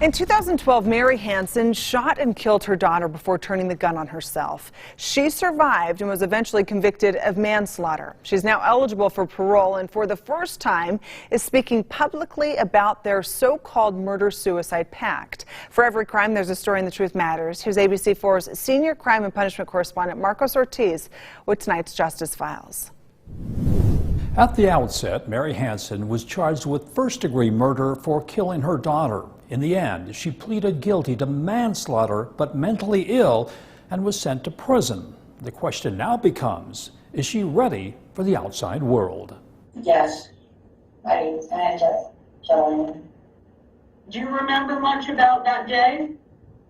In 2012, Mary Hansen shot and killed her daughter before turning the gun on herself. She survived and was eventually convicted of manslaughter. She's now eligible for parole and for the first time is speaking publicly about their so-called murder-suicide pact. For every crime, there's a story in The Truth Matters. Here's ABC4's senior crime and punishment correspondent Marcos Ortiz with tonight's Justice Files. At the outset, Mary Hansen was charged with first-degree murder for killing her daughter. In the end, she pleaded guilty to manslaughter but mentally ill and was sent to prison. The question now becomes, is she ready for the outside world? Yes, I ended up killing him. Do you remember much about that day?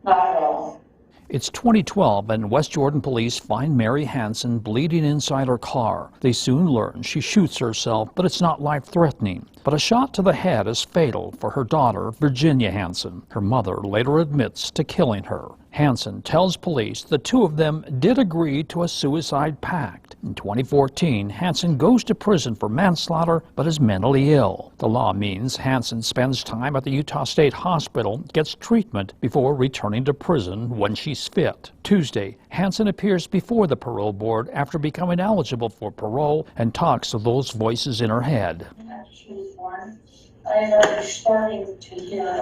Not at all. It's 2012 and West Jordan police find Mary Hansen bleeding inside her car. They soon learn she shoots herself, but it's not life-threatening. But a shot to the head is fatal for her daughter, Virginia Hansen. Her mother later admits to killing her. Hansen tells police the two of them did agree to a suicide pact. In 2014, Hansen goes to prison for manslaughter but is mentally ill. The law means Hansen spends time at the Utah State Hospital, gets treatment before returning to prison when she's fit. Tuesday, Hansen appears before the parole board after becoming eligible for parole and talks to those voices in her head. After she was born, I started to hear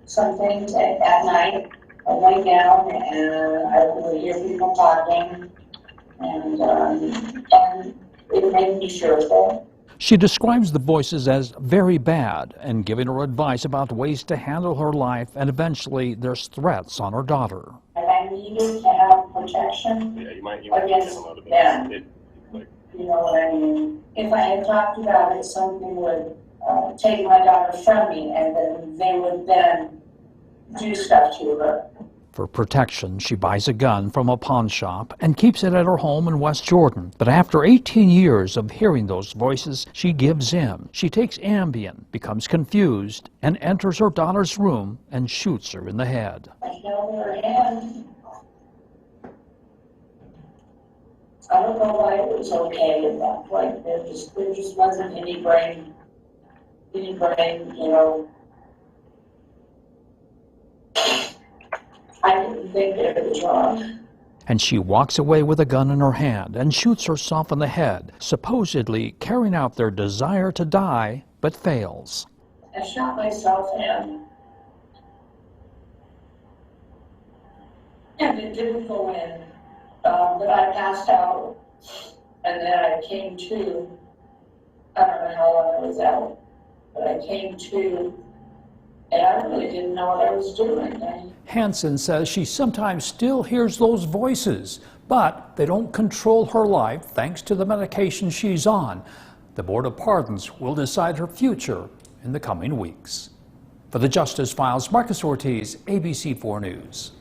some things at night. I lay down and I would hear people talking, and it made me fearful. She describes the voices as very bad and giving her advice about ways to handle her life, and eventually there's threats on her daughter. And I needed to have protection against them. You know what I mean? If I had talked about it, something would take my daughter from me, and then they would then do stuff to her. For protection, she buys a gun from a pawn shop and keeps it at her home in West Jordan. But after 18 years of hearing those voices, she gives in. She takes Ambien, becomes confused, and enters her daughter's room and shoots her in the head. I held her hand. I don't know why it was okay at that point. There just wasn't any brain, you know. I didn't think that it was wrong. And she walks away with a gun in her hand and shoots herself in the head, supposedly carrying out their desire to die, but fails. I shot myself and it didn't go in. But I passed out, and then I came to. I don't know how long I was out, but I came to, and I really didn't know what I was doing. Hansen says she sometimes still hears those voices, but they don't control her life thanks to the medication she's on. The Board of Pardons will decide her future in the coming weeks. For the Justice Files, Marcos Ortiz, ABC4 News.